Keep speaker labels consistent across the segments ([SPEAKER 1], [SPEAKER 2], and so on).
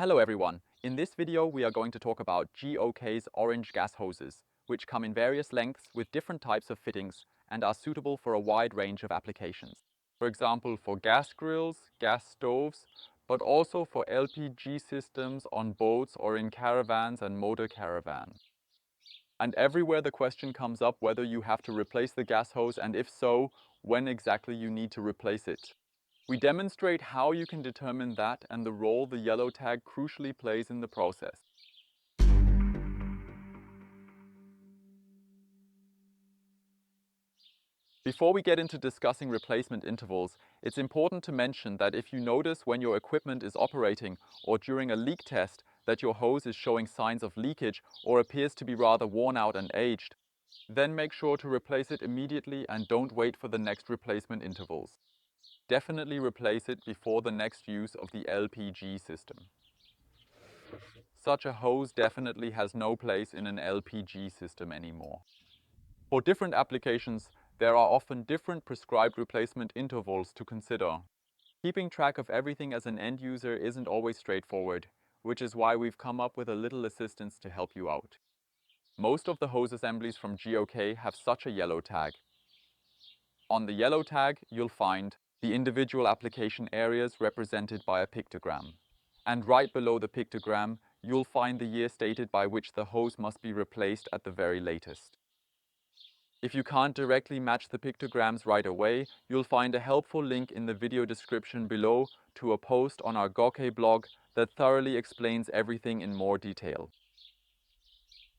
[SPEAKER 1] Hello everyone! In this video we are going to talk about GOK's orange gas hoses, which come in various lengths with different types of fittings and are suitable for a wide range of applications. For example, for gas grills, gas stoves, but also for LPG systems on boats or in caravans and motor caravan. And everywhere the question comes up whether you have to replace the gas hose, and if so, when exactly you need to replace it. We demonstrate how you can determine that and the role the yellow tag crucially plays in the process. Before we get into discussing replacement intervals, it's important to mention that if you notice when your equipment is operating or during a leak test that your hose is showing signs of leakage or appears to be rather worn out and aged, then make sure to replace it immediately and don't wait for the next replacement intervals. Definitely replace it before the next use of the LPG system. Such a hose definitely has no place in an LPG system anymore. For different applications, there are often different prescribed replacement intervals to consider. Keeping track of everything as an end user isn't always straightforward, which is why we've come up with a little assistance to help you out. Most of the hose assemblies from GOK have such a yellow tag. On the yellow tag, you'll find the individual application areas represented by a pictogram. And right below the pictogram, you'll find the year stated by which the hose must be replaced at the very latest. If you can't directly match the pictograms right away, you'll find a helpful link in the video description below to a post on our GOK blog that thoroughly explains everything in more detail.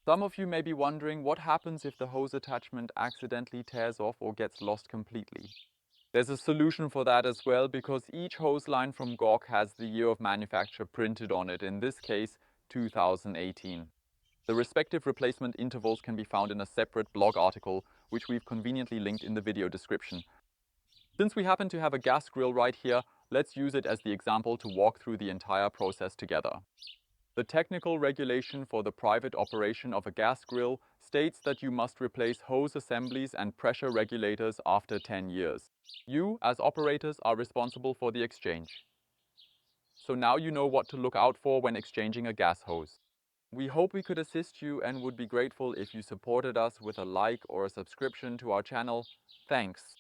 [SPEAKER 1] Some of you may be wondering what happens if the hose attachment accidentally tears off or gets lost completely. There's a solution for that as well, because each hose line from GOK has the year of manufacture printed on it, in this case 2018. The respective replacement intervals can be found in a separate blog article, which we've conveniently linked in the video description. Since we happen to have a gas grill right here, let's use it as the example to walk through the entire process together. The technical regulation for the private operation of a gas grill states that you must replace hose assemblies and pressure regulators after 10 years. You, as operators, are responsible for the exchange. So now you know what to look out for when exchanging a gas hose. We hope we could assist you and would be grateful if you supported us with a like or a subscription to our channel. Thanks.